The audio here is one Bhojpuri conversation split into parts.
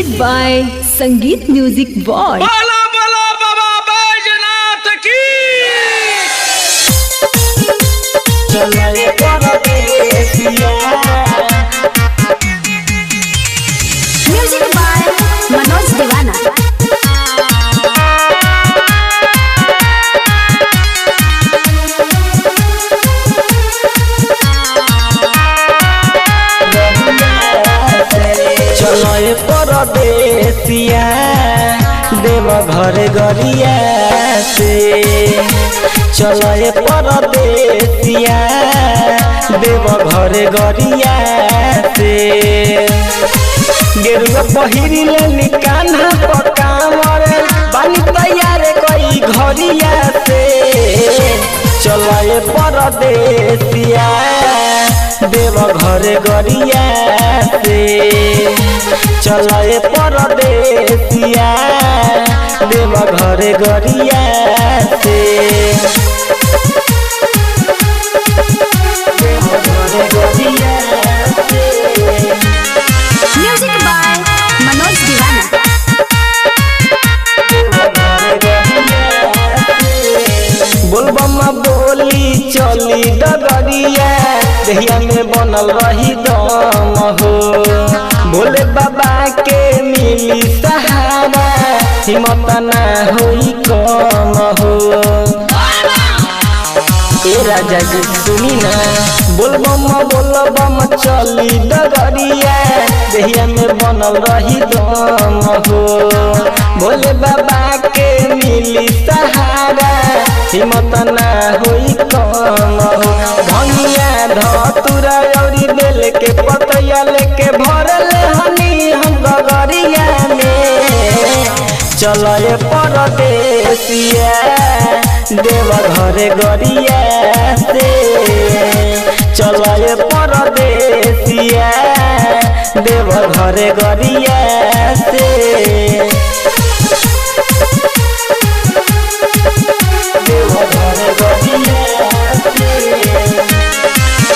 presented by Sangeet Music World. बाला बाला बाबा बैजनाथ की चलाए परदेसिया म्यूजिक बाय मनोज दीवाना। चलाए परदेसिया देव घर गरिया से चलाए परदेसिया देव घर गरिया से गेरुआ पहिरिले निकान्हा पकामर बानी तैयार कई घरिया से चलाए परदेसिया देव घर गरिया से चलाए परदेसिया देव घर गरिया से देव घर गरिया से म्यूजिक बाय मनोज दीवाना। बोलबमा बोली चली डगरिया दहिया में बनल रही दम हो भोले बाबा के मिली सहारा हिम्मत ना होई कम हो ए राजा जी सुनी ना बोलबम चली डगरिया दहिया में बनल रही दम हो भोले बाबा के मिली सहारा हिम्मत ना होई कम हो भंगिया धतुरा औरी बेल के पतैया लेके भरल हनी हम गगरिया में चलाए परदेसिया देव घर गरिया से चलाए परदेसिया देव घर गरिया से देव घर गरिया से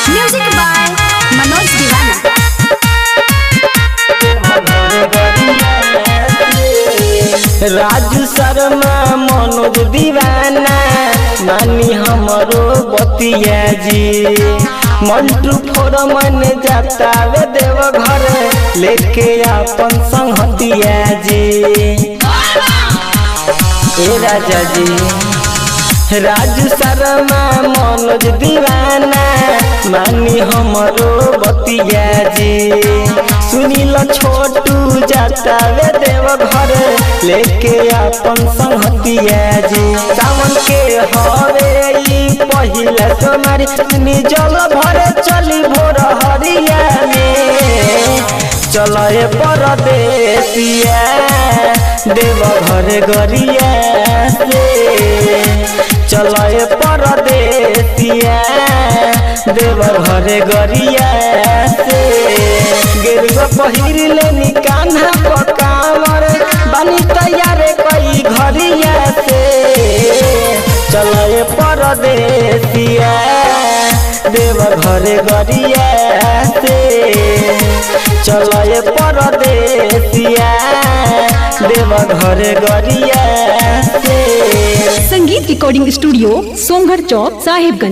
म्यूजिक बाय मनोज दीवाना। राजू शर्मा मनोज दीवाना मानी हमरो बतिया जी मंटू फोरमन जाता वे देव घर लेके अपन संगतिया जी ए राजा जी राजू शर्मा मनोज दीवाना मानी हमरो बतिया जी सुनील छोटू जाता वे देव घर लेके अपन संगतिया जी सावन के हवे ई पहिला सोमारी जल भरे चली भोर हरिया में चलाए परदेसिया देव घर गरिया से चलाए परदेसिया देव घर गरिया से गेरुआ पहिरिले निकान्हा पकामर बानी तैयार कई घरिया से चलाए परदेसिया देव घर गरिया से चलाए परदेसिया देव घर गरिया से संगीत रिकॉर्डिंग स्टूडियो सोमगढ़ चौक साहिबगंज।